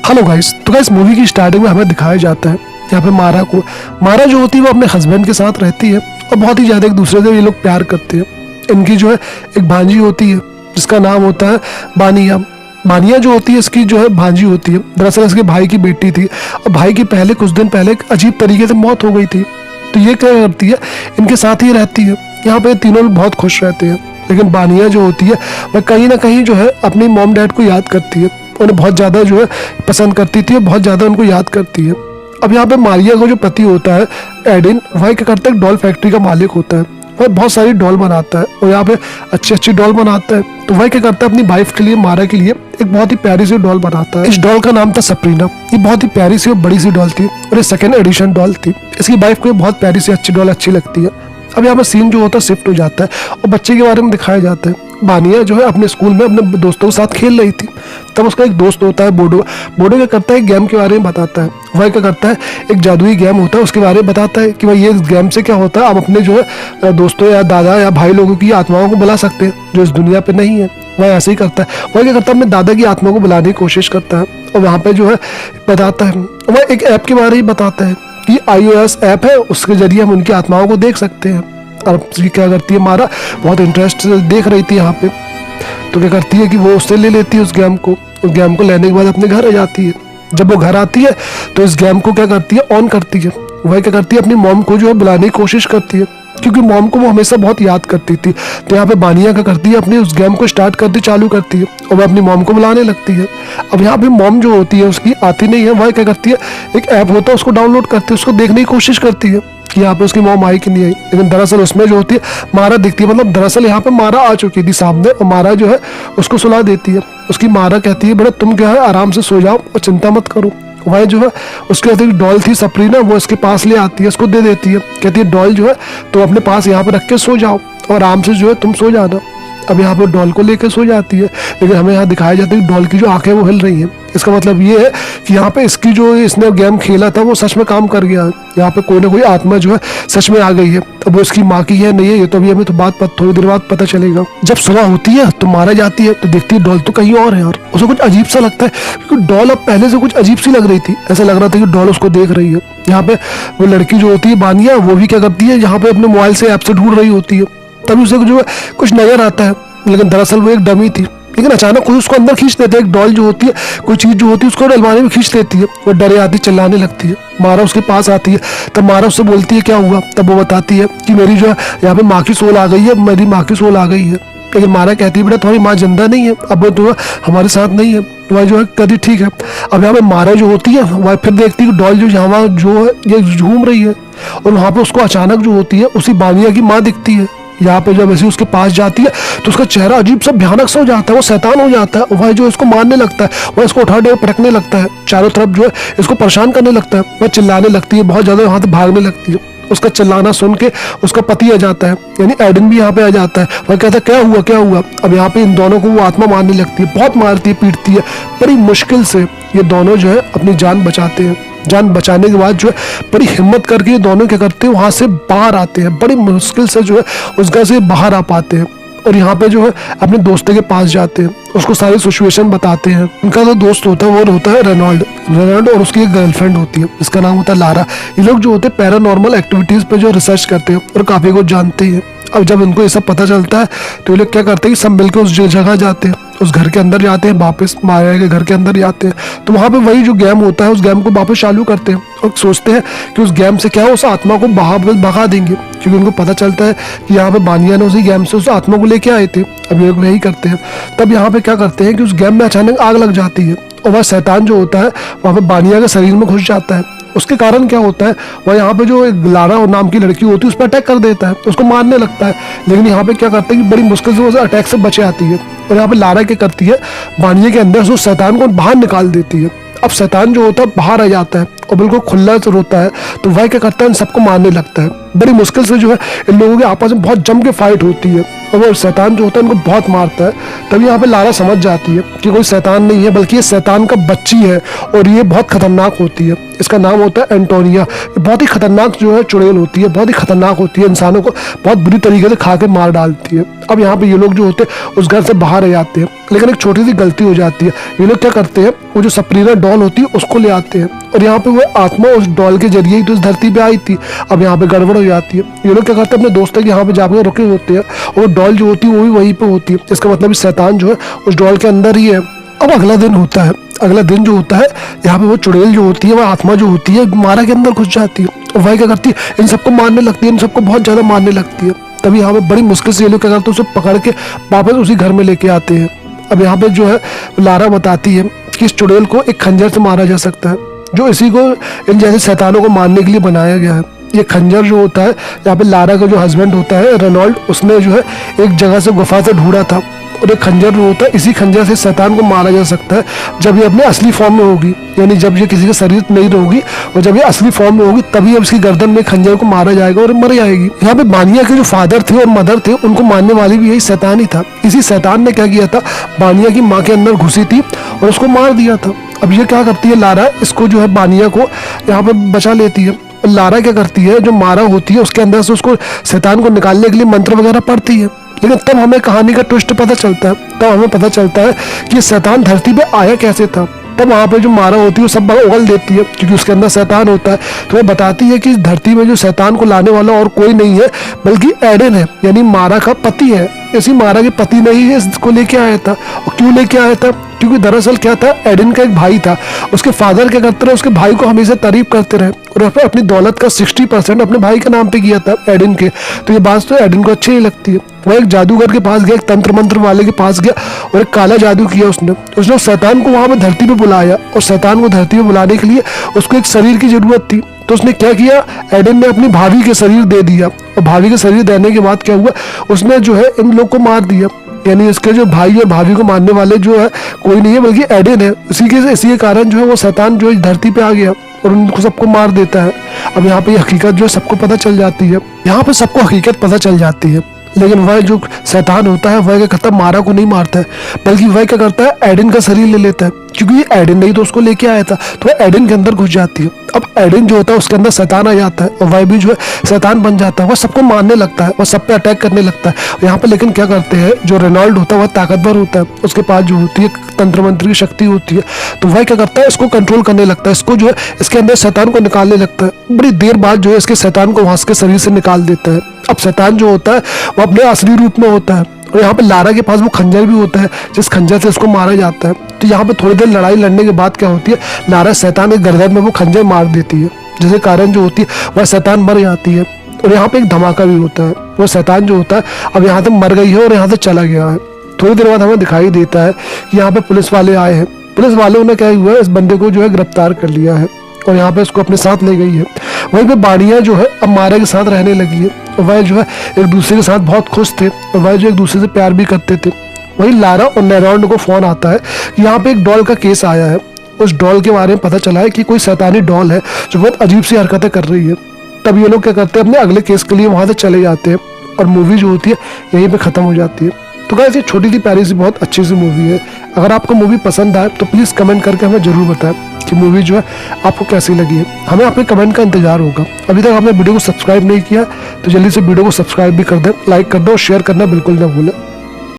Hello guys, तो guys movie की starting में हमें दिखाया जाता है यहाँ पे मारा जो होती है वो अपने हस्बैंड के साथ रहती है और बहुत ही ज़्यादा एक दूसरे से ये लोग प्यार करते हैं। इनकी जो है एक भांजी होती है जिसका नाम होता है बानिया जो होती है इसकी जो है भांजी होती है। दरअसल इसके भाई की बेटी थी और भाई की पहले कुछ दिन पहले एक अजीब तरीके से मौत हो गई थी। तो ये क्या करती है, इनके साथ ही रहती है। यहाँ पे तीनों लोग बहुत खुश रहते हैं, लेकिन बानिया जो होती है वह कहीं ना कहीं जो है अपनी मॉम डैड को याद करती है। उन्हें बहुत ज़्यादा जो है पसंद करती थी और बहुत ज़्यादा उनको याद करती है। अब यहाँ पे मारिया का जो पति होता है एडिन, वह क्या करता है, डॉल फैक्ट्री का मालिक होता है। वह बहुत सारी डॉल बनाता है और यहाँ पे अच्छी अच्छी डॉल बनाता है। तो वह क्या करता है, अपनी वाइफ के लिए, मारा के लिए एक बहुत ही प्यारी सी डॉल बनाता है। इस डॉल का नाम था सप्रीना। ये बहुत ही प्यारी सी और बड़ी सी डॉल थी और ये सेकेंड एडिशन डॉल थी। इसकी वाइफ को बहुत प्यारी सी अच्छी डॉल अच्छी लगती है। अब यहाँ पे सीन जो होता है शिफ्ट हो जाता है और बच्चे के बारे में दिखाया जाता है। बानिया जो है अपने स्कूल में अपने दोस्तों के साथ खेल रही थी, तब उसका एक दोस्त होता है बोडो क्या करता है, गेम के बारे में बताता है। वह क्या करता है, एक जादुई गेम होता है उसके बारे में बताता है कि भाई ये गेम से क्या होता है, आप अपने जो है दोस्तों या दादा या भाई लोगों की आत्माओं को बुला सकते हैं जो इस दुनिया पे नहीं है। वह ऐसे ही करता है। वह क्या करता है, अपने दादा की आत्मा को बुलाने की कोशिश करता है और वहाँ पे जो है बताता है, वह एक ऐप के बारे में बताता है कि iOS ऐप है, उसके जरिए हम उनकी आत्माओं को देख सकते हैं। और क्या करती है, मारा बहुत इंटरेस्ट से देख रही थी यहाँ पे, तो क्या करती है कि वो उससे ले लेती है उस गेम को। उस गेम को लेने के बाद अपने घर आ जाती है। जब वो घर आती है तो इस गेम को क्या करती है, ऑन करती है। वह क्या करती है, अपनी मॉम को जो है बुलाने की कोशिश करती है, क्योंकि मॉम को वो हमेशा बहुत याद करती थी। तो यहाँ पे बानिया क्या करती है, अपनी उस गेम को स्टार्ट करती चालू करती है और वह अपनी मॉम को बुलाने लगती है। अब यहाँ पे मॉम जो होती है उसकी आती नहीं है। वह क्या करती है, एक ऐप होता है उसको डाउनलोड करती है, उसको देखने की कोशिश करती है कि यहाँ पे उसकी मॉम आई कि नहीं आई। लेकिन दरअसल उसमें जो होती है मारा दिखती है, मतलब दरअसल यहाँ पे मारा आ चुकी थी सामने और मारा जो है उसको सुला देती है। उसकी मारा कहती है, बेटा तुम क्या है आराम से सो जाओ और चिंता मत करो। वह जो है उसके हाथ एक डॉल थी सप्रीना, वो इसके पास ले आती है, उसको दे देती है, कहती है डॉल जो है तो अपने पास यहाँ पे रख के सो जाओ और आराम से जो है तुम सो जाना। अब यहाँ पे डॉल को लेकर सो जाती है, लेकिन हमें यहाँ दिखाया जाता है कि डॉल की जो आंखें वो हिल रही हैं। इसका मतलब ये है कि यहाँ पे इसकी जो इसने गेम खेला था वो सच में काम कर गया है। यहाँ पे कोई ना कोई आत्मा जो है सच में आ गई है। अब वो इसकी माँ की है नहीं है, ये तो अभी हमें तो थोड़ी देर बाद पता चलेगा। जब सुबह होती है तो मारा जाती है तो देखती है डॉल तो कहीं और है यार। उसे कुछ अजीब सा लगता है, क्योंकि डॉल अब पहले से कुछ अजीब सी लग रही थी। ऐसा लग रहा था कि डॉल उसको देख रही है। यहाँ पे वो लड़की जो होती है बानिया, वो भी क्या करती है, यहाँ पे अपने मोबाइल से ऐप से ढूंढ रही होती है। तभी उसे जो है कुछ नजर आता है, लेकिन दरअसल वो एक डमी थी। लेकिन अचानक कोई उसको अंदर खींच देता है। एक डॉल जो होती है, कोई चीज जो होती है उसको अलमारी में खींच लेती है। वो डरे आती चिल्लाने लगती है। मारा उसके पास आती है, तब मारा उससे बोलती है क्या हुआ। तब वो बताती है कि मेरी जो है यहाँ पे माँ की सोल आ गई है, मेरी माँ की सोल आ गई है। लेकिन मारा कहती है बेटा तुम्हारी माँ जिंदा नहीं है, अब वो तो हमारे साथ नहीं है। वह जो है कहती ठीक है। अब यहाँ पे मारा जो होती है वह फिर देखती है डॉल जो यहाँ जो है ये घूम रही है और वहाँ पे उसको अचानक जो होती है उसी बानिया की माँ दिखती है। यहाँ पे जब ऐसे उसके पास जाती है तो उसका चेहरा अजीब सा भयानक सा हो जाता है, वो शैतान हो जाता है। वह जो इसको मारने लगता है, वह इसको उठा पटकने लगता है, चारों तरफ जो है इसको परेशान करने लगता है। वह चिल्लाने लगती है, बहुत ज्यादा वहां से भागने लगती है। उसका चिल्लाना सुन के उसका पति आ जाता है, यानी एडन भी यहाँ पे आ जाता है। वह कहता है क्या हुआ। अब यहाँ पे इन दोनों को वो आत्मा मारने लगती है, बहुत मारती है, पीटती है। बड़ी मुश्किल से ये दोनों जो है अपनी जान बचाते हैं। जान बचाने के बाद जो है बड़ी हिम्मत करके ये दोनों क्या करते हैं, वहां से बाहर आते हैं। बड़ी मुश्किल से जो है उस घर से बाहर आ पाते हैं और यहाँ पे जो है अपने दोस्त के पास जाते हैं, उसको सारी सिचुएशन बताते हैं। उनका जो दोस्त होता है वो होता है रेनॉल्ड और उसकी एक गर्लफ्रेंड होती है जिसका नाम होता है लारा। ये लोग जो होते हैं पैरानॉर्मल एक्टिविटीज पे जो रिसर्च करते हैं और काफी कुछ जानते हैं। अब जब इनको ये सब पता चलता है तो ये लोग क्या करते हैं कि सब मिलकर उस जगह जाते हैं, उस घर के अंदर जाते हैं, वापस मारिया के घर के अंदर जाते हैं। तो वहाँ पे वही जो गेम होता है उस गेम को वापस चालू करते हैं और सोचते हैं कि उस गेम से क्या है, उस आत्मा को भगा देंगे, क्योंकि उनको पता चलता है कि यहाँ पे बानिया ने उसी गेम से उस आत्मा को लेके आए थे। अब ये लोग यही करते हैं। तब यहाँ पे क्या करते हैं कि उस गेम में अचानक आग लग जाती है और वह शैतान जो होता है वहाँ पे बानिया के शरीर में घुस जाता है। उसके कारण क्या होता है, वह यहाँ पे जो लारा नाम की लड़की होती है उस पर अटैक कर देता है, उसको मारने लगता है। लेकिन यहाँ पे क्या करते हैं कि बड़ी मुश्किल से वो अटैक से बचे आती है और यहाँ पे लारा क्या करती है, बानिया के अंदर से उस शैतान को बाहर निकाल देती है। अब शैतान जो होता है बाहर आ जाता है और बिल्कुल खुला रोता है। तो वह क्या करता है, इन सबको मारने लगता है। बड़ी मुश्किल से जो है इन लोगों के आपस में बहुत जम के फाइट होती है और वो शैतान जो होता है उनको बहुत मारता है। तभी यहाँ पे लारा समझ जाती है कि कोई शैतान नहीं है बल्कि ये शैतान का बच्ची है और ये बहुत खतरनाक होती है। इसका नाम होता है एंटोनिया। ये बहुत ही खतरनाक जो है चुड़ैल होती है, बहुत ही खतरनाक होती है, इंसानों को बहुत बुरी तरीके से खा के मार डालती है। अब यहाँ पे ये लोग जो होते हैं उस घर से बाहर आ जाते हैं, लेकिन एक छोटी सी गलती हो जाती है। ये लोग क्या करते हैं, वो जो सप्रीना डॉल होती है उसको ले आते हैं और यहाँ पे वो आत्मा उस डॉल के जरिए ही तो इस धरती पे आई थी। अब यहाँ पे गड़बड़ हो जाती है। ये लोग क्या करते हैं, अपने दोस्तों के यहाँ पे जाकर रुके होते हैं और वो डॉल जो होती है वो भी वहीं पे होती है। इसका मतलब शैतान जो है उस डॉल के अंदर ही है। अब अगला दिन होता है। अगला दिन जो होता है, यहाँ पे वो चुड़ैल जो होती है, वो आत्मा जो होती है मारा के अंदर घुस जाती है और वह क्या करती है, इन सबको मारने लगती है, इन सबको बहुत ज्यादा मारने लगती है। तभी यहाँ पे बड़ी मुश्किल से ये लोग क्या करते हैं, उसे पकड़ के वापस उसी घर में लेके आते हैं। अब यहाँ पे जो है लारा बताती है कि इस चुड़ैल को एक खंजर से मारा जा सकता है, जो इसी को इन जैसे शैतानों को मारने के लिए बनाया गया है। ये खंजर जो होता है, यहाँ पे लारा का जो हस्बैंड होता है रेनॉल्ड, उसने जो है एक जगह से गुफा से ढूंढा था और एक खंजर जो होता है, इसी खंजर से शैतान को मारा जा सकता है जब ये अपने असली फॉर्म में होगी, यानी जब ये किसी के शरीर नहीं रहेगी और जब ये असली फॉर्म में होगी तभी अब इसकी गर्दन में खंजर को मारा जाएगा और मर जाएगी। यहाँ पे बानिया के जो फादर थे और मदर थे, उनको मारने वाली भी यही शैतान ही था। इसी शैतान ने क्या किया था, बानिया की माँ के अंदर घुसी थी और उसको मार दिया था। अब ये क्या करती है, लारा इसको जो है बानिया को यहाँ पे बचा लेती है। लारा क्या करती है, जो मारा होती है उसके अंदर से उसको शैतान को निकालने के लिए मंत्र वगैरह पढ़ती है। लेकिन तब हमें कहानी का ट्विस्ट पता चलता है, तब हमें पता चलता है कि शैतान धरती पे आया कैसे था। तब वहाँ पे जो मारा होती है वो सब उगल देती है क्योंकि उसके अंदर शैतान होता है। तो वो बताती है कि इस धरती में जो शैतान को लाने वाला और कोई नहीं है बल्कि एडन है, यानी मारा का पति है। इसी मारा के पति ने ही इसको लेके आया था। और क्यों लेके आया था, क्योंकि दरअसल क्या था, एडन का एक भाई था। उसके फादर क्या करते रहे, उसके भाई को हमेशा तारीफ करते रहे और अपनी दौलत का 60% अपने भाई के नाम पे किया था एडन के। तो ये बात तो एडन को अच्छी नहीं लगती है। वह एक जादूगर के पास गया, एक तंत्र मंत्र वाले के पास गया और एक काला जादू किया उसने शैतान को वहां पे धरती पे बुलाया और शैतान को धरती पे बुलाने के लिए उसको एक शरीर की जरूरत थी। तो उसने क्या किया, एडन ने अपनी भाभी के शरीर दे दिया और भाभी के शरीर देने के बाद क्या हुआ, उसने जो है इन लोग को मार दिया। यानी इसके जो भाई और भाभी को मारने वाले जो है कोई नहीं है बल्कि एडन है। इसी के कारण जो है वो शैतान जो है धरती पे आ गया और उनको सबको मार देता है। अब यहाँ पे ये हकीकत जो है सबको पता चल जाती है। यहाँ पे सबको हकीकत पता चल जाती है, लेकिन वह जो शैतान होता है वह क्या करता है, मारा को नहीं मारता है बल्कि वह क्या करता है, एडन का शरीर ले लेता है। क्योंकि एडन नहीं तो उसको लेके आया था, तो वह एडन के अंदर घुस जाती है। अब एडन जो होता है उसके अंदर शैतान आ जाता है और वह भी जो है शैतान बन जाता है। वह सबको मारने लगता है, वह सब पे अटैक करने लगता है। यहाँ पे लेकिन क्या करते हैं, जो रेनॉल्ड होता है वह ताकतवर होता है, उसके पास जो होती है तंत्र मंत्र की शक्ति होती है। तो वह क्या करता है, इसको कंट्रोल करने लगता है, इसको जो है इसके अंदर शैतान को निकालने लगता है। बड़ी देर बाद जो है इसके शैतान को वहां के शरीर से निकाल देता है। अब शैतान जो होता है वो अपने असली रूप में होता है और यहाँ पे लारा के पास वो खंजर भी होता है जिस खंजर से इसको मारा जाता है। तो यहाँ पे थोड़ी देर लड़ाई लड़ने के बाद क्या होती है, लारा शैतान के गर्दन में वो खंजर मार देती है, जिसके कारण जो होती है वह शैतान मर जाती है। और यहाँ पे एक धमाका भी होता है। वो शैतान जो होता है अब यहाँ से मर गई है और यहाँ से चला गया है। थोड़ी देर बाद हमें दिखाई देता है कि यहाँ पे पुलिस वाले आए हैं। पुलिस वालों ने क्या हुआ है, इस बंदे को जो है गिरफ्तार कर लिया है और यहाँ पे इसको अपने साथ ले गई है। वहीं पे बानिया जो है अब मारा के साथ रहने लगी है और वह जो है एक दूसरे के साथ बहुत खुश थे और वह जो एक दूसरे से प्यार भी करते थे। वहीं लारा और नेरोल्ड को फोन आता है कि यहाँ पे एक डॉल का केस आया है। उस डॉल के बारे में पता चला है कि कोई शैतानी डॉल है जो बहुत अजीब सी हरकतें कर रही है। तब ये लोग क्या करते हैं, अपने अगले केस के लिए वहां से चले जाते हैं और मूवी जो होती है यहीं पे खत्म हो जाती है। तो गाइस ये छोटी सी प्यारी सी बहुत अच्छी सी मूवी है। अगर आपको मूवी पसंद आए तो प्लीज़ कमेंट करके हमें जरूर बताएं कि मूवी जो है आपको कैसी लगी है। हमें आपके कमेंट का इंतजार होगा। अभी तक आपने वीडियो को सब्सक्राइब नहीं किया तो जल्दी से वीडियो को सब्सक्राइब भी कर दें, लाइक कर दो और शेयर करना बिल्कुल ना भूलें।